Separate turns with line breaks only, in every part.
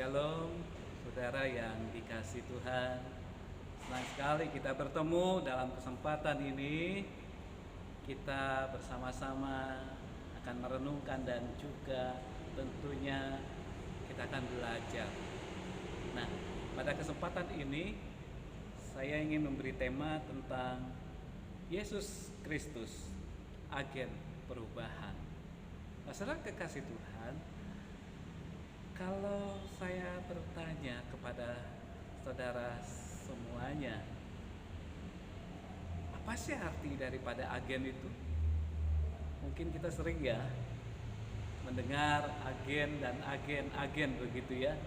Shalom, saudara yang dikasihi Tuhan. Senang sekali kita bertemu dalam kesempatan ini. Kita bersama-sama akan merenungkan dan juga tentunya kita akan belajar. Nah, pada kesempatan ini saya ingin memberi tema tentang Yesus Kristus, agen perubahan. Nah, saudara kekasih Tuhan, kalau saya bertanya kepada saudara semuanya, apa sih arti daripada agen itu? Mungkin kita sering ya mendengar agen dan agen begitu ya.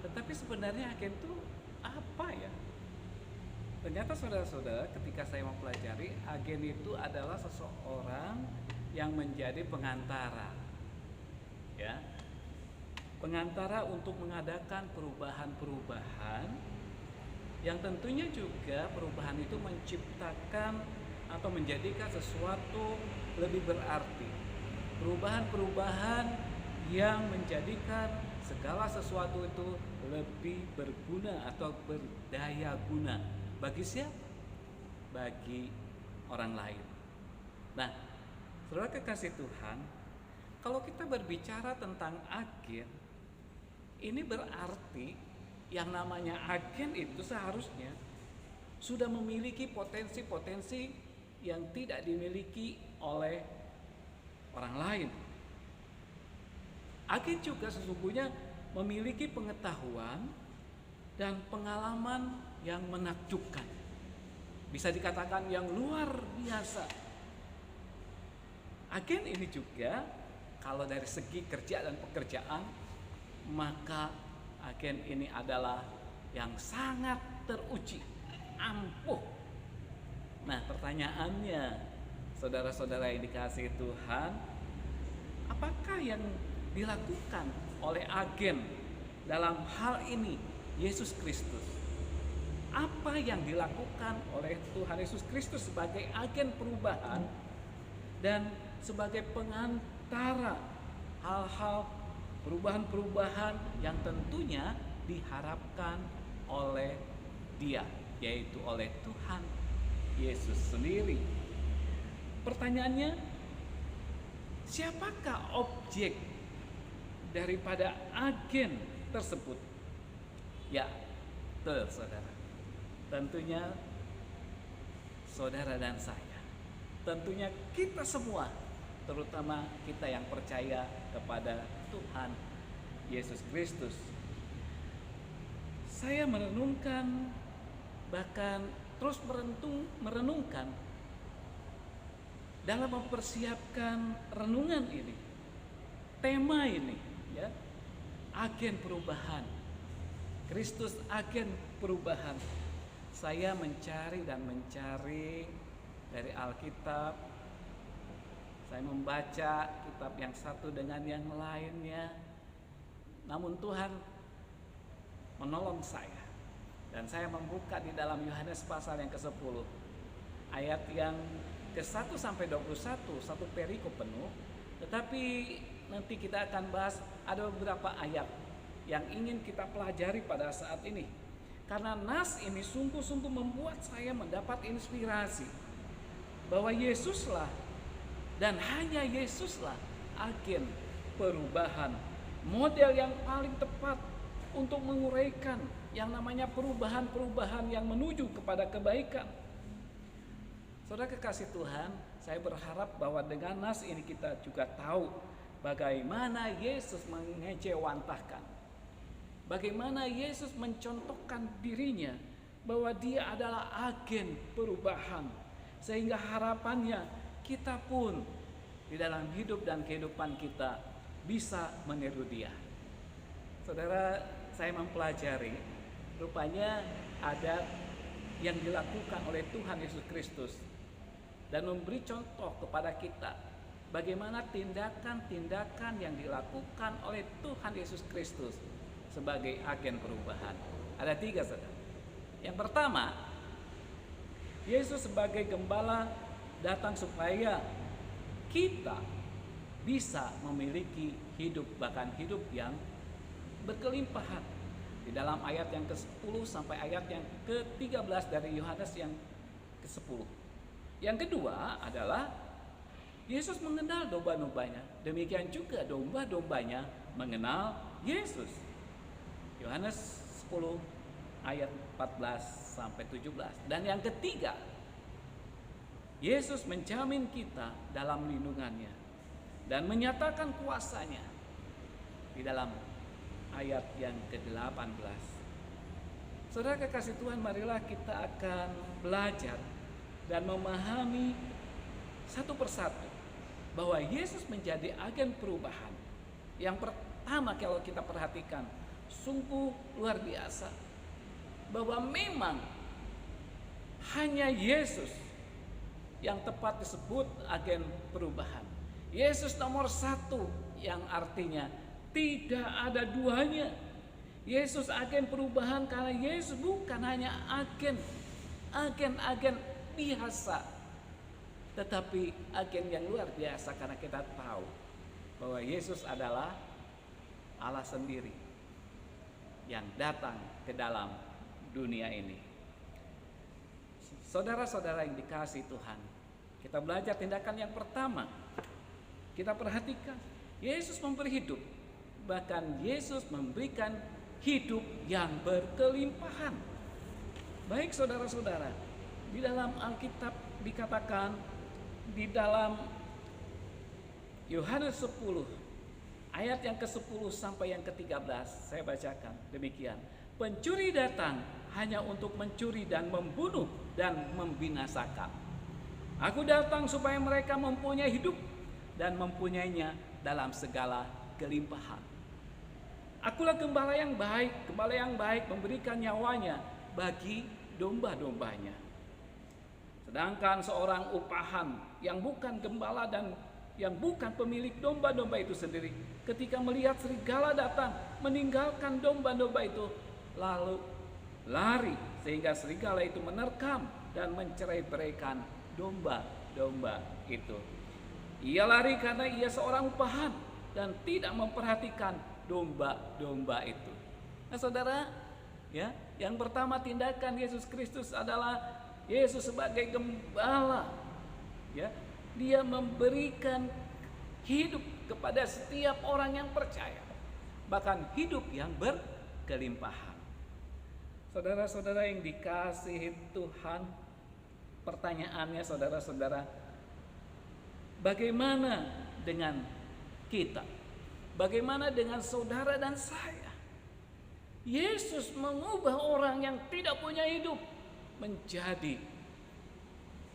Tetapi sebenarnya agen itu apa ya? Ternyata saudara-saudara, ketika saya mempelajari, agen itu adalah seseorang yang menjadi pengantara. Ya. Pengantara untuk mengadakan perubahan-perubahan yang tentunya juga perubahan itu menciptakan atau menjadikan sesuatu lebih berarti. Perubahan-perubahan yang menjadikan segala sesuatu itu lebih berguna atau berdaya guna. Bagi siapa? Bagi orang lain. Nah, saudara kekasih Tuhan, kalau kita berbicara tentang agen, ini berarti yang namanya agen itu seharusnya sudah memiliki potensi-potensi yang tidak dimiliki oleh orang lain. Agen juga sesungguhnya memiliki pengetahuan dan pengalaman yang menakjubkan. Bisa dikatakan yang luar biasa. Agen ini juga kalau dari segi kerja dan pekerjaan, maka agen ini adalah yang sangat teruji, ampuh. Nah, pertanyaannya, saudara-saudara yang dikasihi Tuhan, apakah yang dilakukan oleh agen dalam hal ini Yesus Kristus? Apa yang dilakukan oleh Tuhan Yesus Kristus sebagai agen perubahan dan sebagai pengantara hal-hal perubahan-perubahan yang tentunya diharapkan oleh Dia, yaitu oleh Tuhan Yesus sendiri. Pertanyaannya, siapakah objek daripada agen tersebut? Ya, betul saudara. Tentunya saudara dan saya. Tentunya kita semua, terutama kita yang percaya kepada Tuhan Yesus Kristus. Saya merenungkan, bahkan terus merenungkan dalam mempersiapkan renungan ini, tema ini, ya, agen perubahan. Kristus agen perubahan. Saya mencari dari Alkitab. Saya membaca kitab yang satu dengan yang lainnya. Namun Tuhan menolong saya. Dan saya membuka di dalam Yohanes pasal yang ke-10. Ayat yang ke-1 sampai 21, satu perikop penuh. Tetapi nanti kita akan bahas ada beberapa ayat yang ingin kita pelajari pada saat ini. Karena nas ini sungguh-sungguh membuat saya mendapat inspirasi bahwa Yesuslah dan hanya Yesuslah agen perubahan, model yang paling tepat untuk menguraikan yang namanya perubahan-perubahan yang menuju kepada kebaikan. Saudara kekasih Tuhan, saya berharap bahwa dengan nas ini kita juga tahu bagaimana Yesus mengejawantahkan, bagaimana Yesus mencontohkan dirinya bahwa Dia adalah agen perubahan, sehingga harapannya kita pun di dalam hidup dan kehidupan kita bisa meniru Dia. Saudara, saya mempelajari rupanya ada yang dilakukan oleh Tuhan Yesus Kristus dan memberi contoh kepada kita bagaimana tindakan-tindakan yang dilakukan oleh Tuhan Yesus Kristus sebagai agen perubahan. Ada 3, saudara. Yang pertama, Yesus sebagai gembala datang supaya kita bisa memiliki hidup, bahkan hidup yang berkelimpahan. Di dalam ayat yang ke-10 sampai ayat yang ke-13 dari Yohanes yang ke-10. Yang kedua adalah Yesus mengenal domba-dombanya. Demikian juga domba-dombanya mengenal Yesus. Yohanes 10 ayat 14 sampai 17. Dan yang ketiga, Yesus menjamin kita dalam lindungannya dan menyatakan kuasanya di dalam ayat yang ke-18. Saudara kekasih Tuhan, marilah kita akan belajar dan memahami satu persatu bahwa Yesus menjadi agen perubahan. Yang pertama kalau kita perhatikan, sungguh luar biasa bahwa memang hanya Yesus yang tepat disebut agen perubahan. Yesus nomor satu, yang artinya tidak ada duanya. Yesus agen perubahan karena Yesus bukan hanya agen biasa, tetapi agen yang luar biasa karena kita tahu bahwa Yesus adalah Allah sendiri yang datang ke dalam dunia ini. Saudara-saudara yang dikasihi Tuhan, kita belajar tindakan yang pertama. Kita perhatikan, Yesus memberi hidup. Bahkan Yesus memberikan hidup yang berkelimpahan. Baik saudara-saudara, di dalam Alkitab dikatakan, di dalam Yohanes 10 ayat yang ke-10 sampai yang ke-13, saya bacakan demikian. Pencuri datang hanya untuk mencuri dan membunuh dan membinasakan. Aku datang supaya mereka mempunyai hidup dan mempunyainya dalam segala kelimpahan. Akulah gembala yang baik memberikan nyawanya bagi domba-dombanya. Sedangkan seorang upahan yang bukan gembala dan yang bukan pemilik domba-domba itu sendiri, ketika melihat serigala datang, meninggalkan domba-domba itu, lalu lari, sehingga serigala itu menerkam dan mencerai-beraikan domba-domba itu. Ia lari karena ia seorang upahan dan tidak memperhatikan domba-domba itu. Nah saudara, ya, yang pertama tindakan Yesus Kristus adalah Yesus sebagai gembala, ya, dia memberikan hidup kepada setiap orang yang percaya, bahkan hidup yang berkelimpahan. Saudara-saudara yang dikasihi Tuhan, pertanyaannya saudara-saudara, bagaimana dengan kita? Bagaimana dengan saudara dan saya? Yesus mengubah orang yang tidak punya hidup menjadi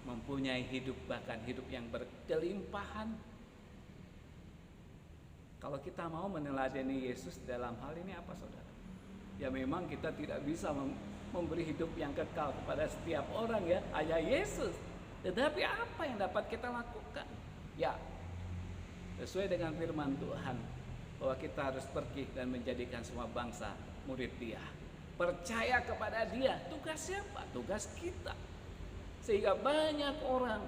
mempunyai hidup, bahkan hidup yang berkelimpahan. Kalau kita mau meneladani Yesus dalam hal ini apa saudara? Ya memang kita tidak bisa memberi hidup yang kekal kepada setiap orang, ya, hanya Yesus. Tetapi apa yang dapat kita lakukan? Ya, sesuai dengan firman Tuhan, bahwa kita harus pergi dan menjadikan semua bangsa murid Dia. Percaya kepada Dia. Tugas siapa? Tugas kita. Sehingga banyak orang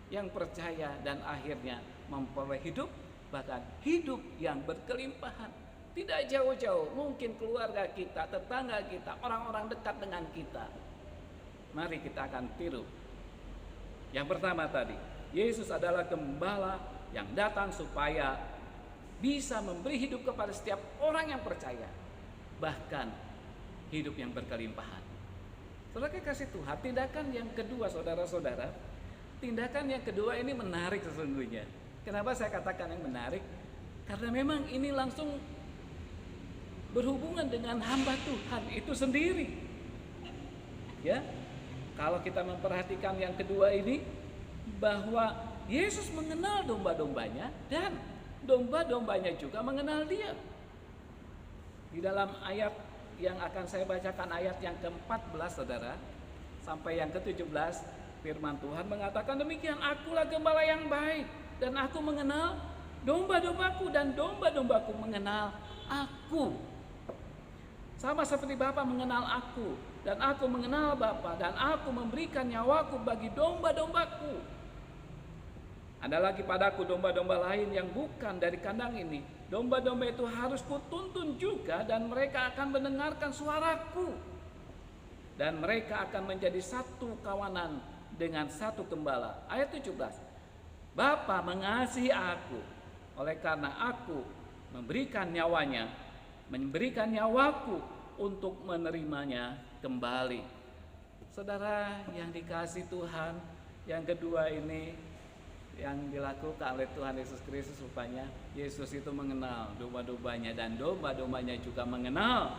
yang percaya dan akhirnya memperoleh hidup, bahkan hidup yang berkelimpahan. Tidak jauh-jauh, mungkin keluarga kita, tetangga kita, orang-orang dekat dengan kita. Mari kita akan tiru. Yang pertama tadi, Yesus adalah gembala yang datang supaya bisa memberi hidup kepada setiap orang yang percaya, bahkan hidup yang berkelimpahan. Saudara kasih Tuhan, tindakan yang kedua saudara-saudara, tindakan yang kedua ini menarik sesungguhnya. Kenapa saya katakan yang menarik? Karena memang ini langsung berhubungan dengan hamba Tuhan itu sendiri. Ya, kalau kita memperhatikan yang kedua ini, bahwa Yesus mengenal domba-dombanya dan domba-dombanya juga mengenal Dia. Di dalam ayat yang akan saya bacakan, ayat yang ke-14 saudara sampai yang ke-17, firman Tuhan mengatakan demikian, akulah gembala yang baik dan aku mengenal domba-dombaku dan domba-dombaku mengenal aku. Sama seperti Bapa mengenal aku dan aku mengenal Bapa, dan aku memberikan nyawaku bagi domba-dombaku. Ada lagi padaku domba-domba lain yang bukan dari kandang ini. Domba-domba itu harus kutuntun juga, dan mereka akan mendengarkan suaraku. Dan mereka akan menjadi satu kawanan dengan satu gembala. Ayat 17. Bapa mengasihi aku, oleh karena aku memberikan nyawanya, memberikan nyawaku untuk menerimanya kembali. Saudara yang dikasihi Tuhan, yang kedua ini yang dilakukan oleh Tuhan Yesus Kristus, rupanya Yesus itu mengenal domba-dombanya, dan domba-dombanya juga mengenal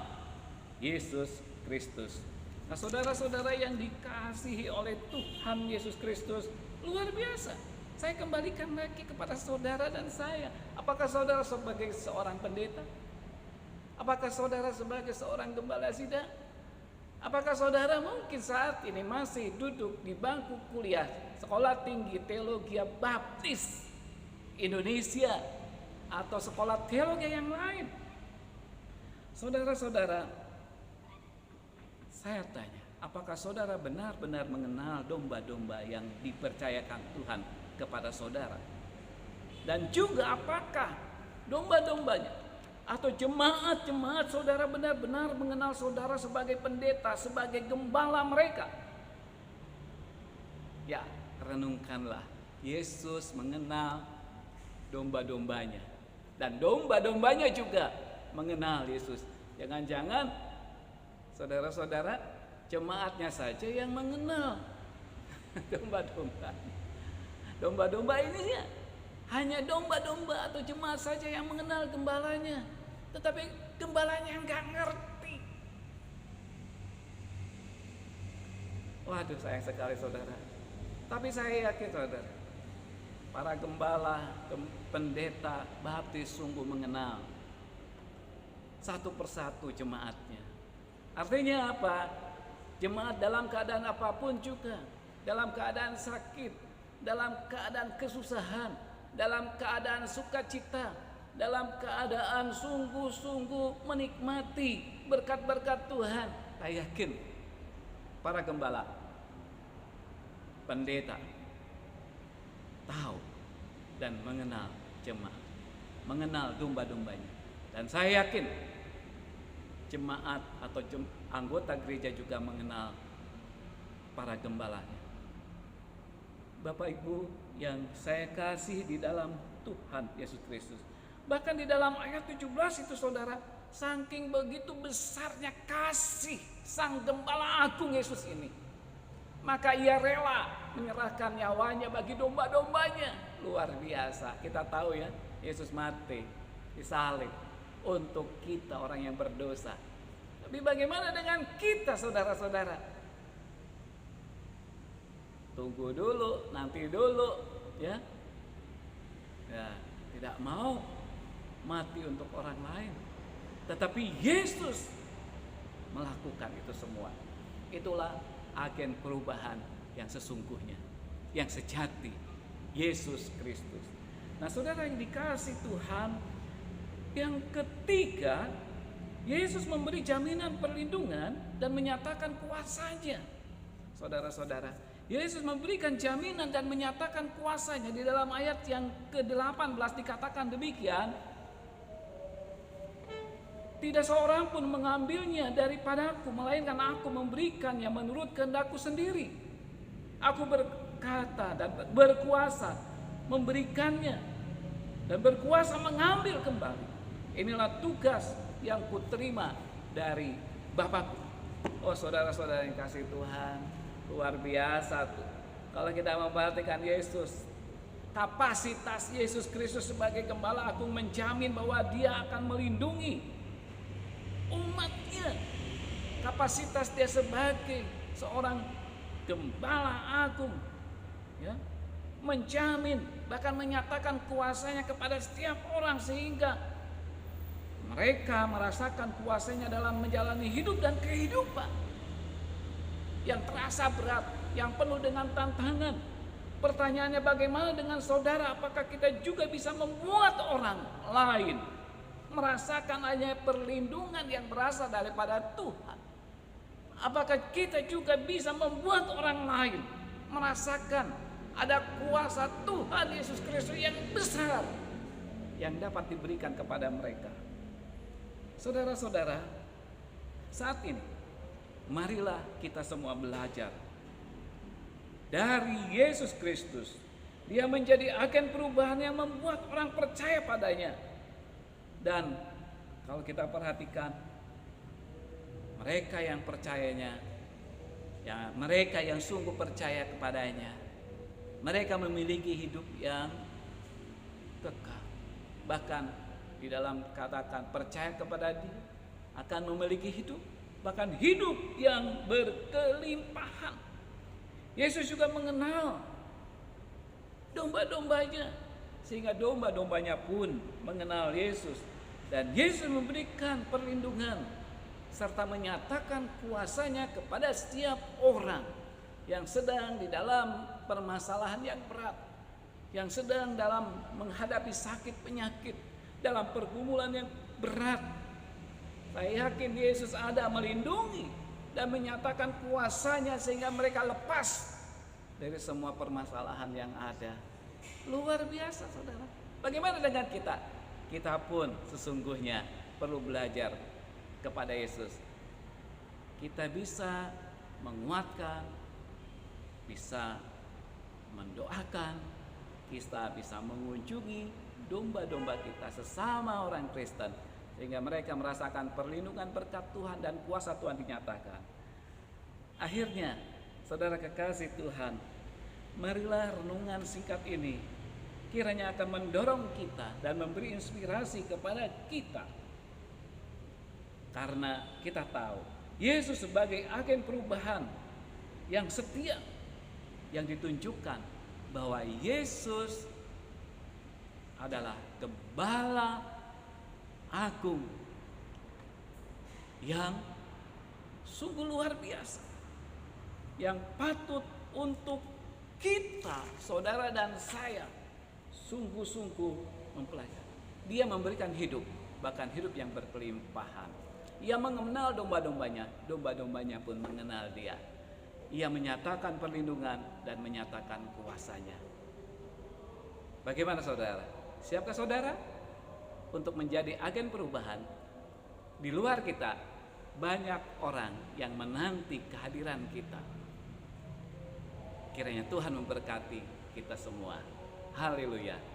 Yesus Kristus. Nah, saudara-saudara yang dikasihi oleh Tuhan Yesus Kristus, luar biasa. Saya kembalikan lagi kepada saudara dan saya. Apakah saudara sebagai seorang pendeta? Apakah saudara sebagai seorang gembala sidang? Apakah saudara mungkin saat ini masih duduk di bangku kuliah Sekolah Tinggi Teologi Baptis Indonesia atau sekolah teologi yang lain? Saudara-saudara, saya tanya, apakah saudara benar-benar mengenal domba-domba yang dipercayakan Tuhan kepada saudara? Dan juga apakah domba-dombanya atau jemaat-jemaat saudara benar-benar mengenal saudara sebagai pendeta, sebagai gembala mereka? Ya, renungkanlah. Yesus mengenal domba-dombanya, dan domba-dombanya juga mengenal Yesus. Jangan-jangan saudara-saudara jemaatnya saja yang mengenal domba-domba. Domba-domba ini ya, hanya domba-domba atau jemaat saja yang mengenal gembalanya, tetapi gembalanya nggak ngerti. Waduh, sayang sekali saudara. Tapi saya yakin saudara, para gembala, pendeta baptis sungguh mengenal satu persatu jemaatnya. Artinya apa? Jemaat dalam keadaan apapun juga, dalam keadaan sakit, dalam keadaan kesusahan, dalam keadaan sukacita, dalam keadaan sungguh-sungguh menikmati berkat-berkat Tuhan, saya yakin para gembala, pendeta tahu dan mengenal jemaat, mengenal domba-dombanya. Dan saya yakin jemaat atau anggota gereja juga mengenal para gembalanya. Bapak Ibu yang saya kasih di dalam Tuhan Yesus Kristus, bahkan di dalam ayat 17 itu saudara, saking begitu besarnya kasih Sang Gembala Agung Yesus ini, maka ia rela menyerahkan nyawanya bagi domba-dombanya. Luar biasa. Kita tahu ya, Yesus mati disalib untuk kita orang yang berdosa. Tapi bagaimana dengan kita saudara-saudara? Tunggu dulu, nanti dulu, ya. Ya, tidak mau mati untuk orang lain. Tetapi Yesus melakukan itu semua. Itulah agen perubahan yang sesungguhnya, yang sejati, Yesus Kristus. Nah, saudara yang dikasih Tuhan, yang ketiga, Yesus memberi jaminan perlindungan dan menyatakan kuasanya. Saudara-saudara, Yesus memberikan jaminan dan menyatakan kuasanya. Di dalam ayat yang ke-18 dikatakan demikian, tidak seorang pun mengambilnya daripadaku, melainkan aku memberikannya menurut kehendakku sendiri. Aku berkata dan berkuasa memberikannya dan berkuasa mengambil kembali. Inilah tugas yang kuterima dari Bapakku. Oh saudara-saudara yang kasih Tuhan, luar biasa tuh. Kalau kita memperhatikan Yesus, kapasitas Yesus Kristus sebagai Gembala Agung menjamin bahwa Dia akan melindungi umatnya. Kapasitas Dia sebagai seorang Gembala Agung, ya, menjamin, bahkan menyatakan kuasanya kepada setiap orang, sehingga mereka merasakan kuasanya dalam menjalani hidup dan kehidupan yang terasa berat, yang penuh dengan tantangan. Pertanyaannya, bagaimana dengan saudara? Apakah kita juga bisa membuat orang lain merasakan hanya perlindungan yang berasal daripada Tuhan? Apakah kita juga bisa membuat orang lain merasakan Ada kuasa Tuhan Yesus Kristus yang besar yang dapat diberikan kepada mereka. Saudara-saudara, saat ini marilah kita semua belajar dari Yesus Kristus. Dia menjadi agen perubahan yang membuat orang percaya padanya. Dan kalau kita perhatikan, mereka yang percayanya, ya mereka yang sungguh percaya kepadanya, mereka memiliki hidup yang kekal. Bahkan di dalam katakan percaya kepada Dia akan memiliki hidup, bahkan hidup yang berkelimpahan. Yesus juga mengenal domba-dombanya, sehingga domba-dombanya pun mengenal Yesus. Dan Yesus memberikan perlindungan serta menyatakan kuasanya kepada setiap orang yang sedang di dalam permasalahan yang berat, yang sedang dalam menghadapi sakit penyakit, dalam pergumulan yang berat. Saya yakin Yesus ada melindungi dan menyatakan kuasanya sehingga mereka lepas dari semua permasalahan yang ada. Luar biasa, saudara. Bagaimana dengan kita? Kita pun sesungguhnya perlu belajar kepada Yesus. Kita bisa menguatkan, bisa mendoakan, kita bisa mengunjungi domba-domba kita sesama orang Kristen, sehingga mereka merasakan perlindungan berkat Tuhan dan kuasa Tuhan dinyatakan. Akhirnya, saudara kekasih Tuhan, marilah renungan singkat ini kiranya akan mendorong kita dan memberi inspirasi kepada kita. Karena kita tahu Yesus sebagai agen perubahan yang setia, yang ditunjukkan bahwa Yesus adalah Gembala Agung yang sungguh luar biasa, yang patut untuk kita, saudara dan saya, sungguh-sungguh mempelajari. Dia memberikan hidup, bahkan hidup yang berkelimpahan. Ia mengenal domba-dombanya, domba-dombanya pun mengenal Dia. Ia menyatakan perlindungan dan menyatakan kuasanya. Bagaimana saudara? Siapkah saudara untuk menjadi agen perubahan? Di luar kita banyak orang yang menanti kehadiran kita. Kiranya Tuhan memberkati kita semua. Haleluya.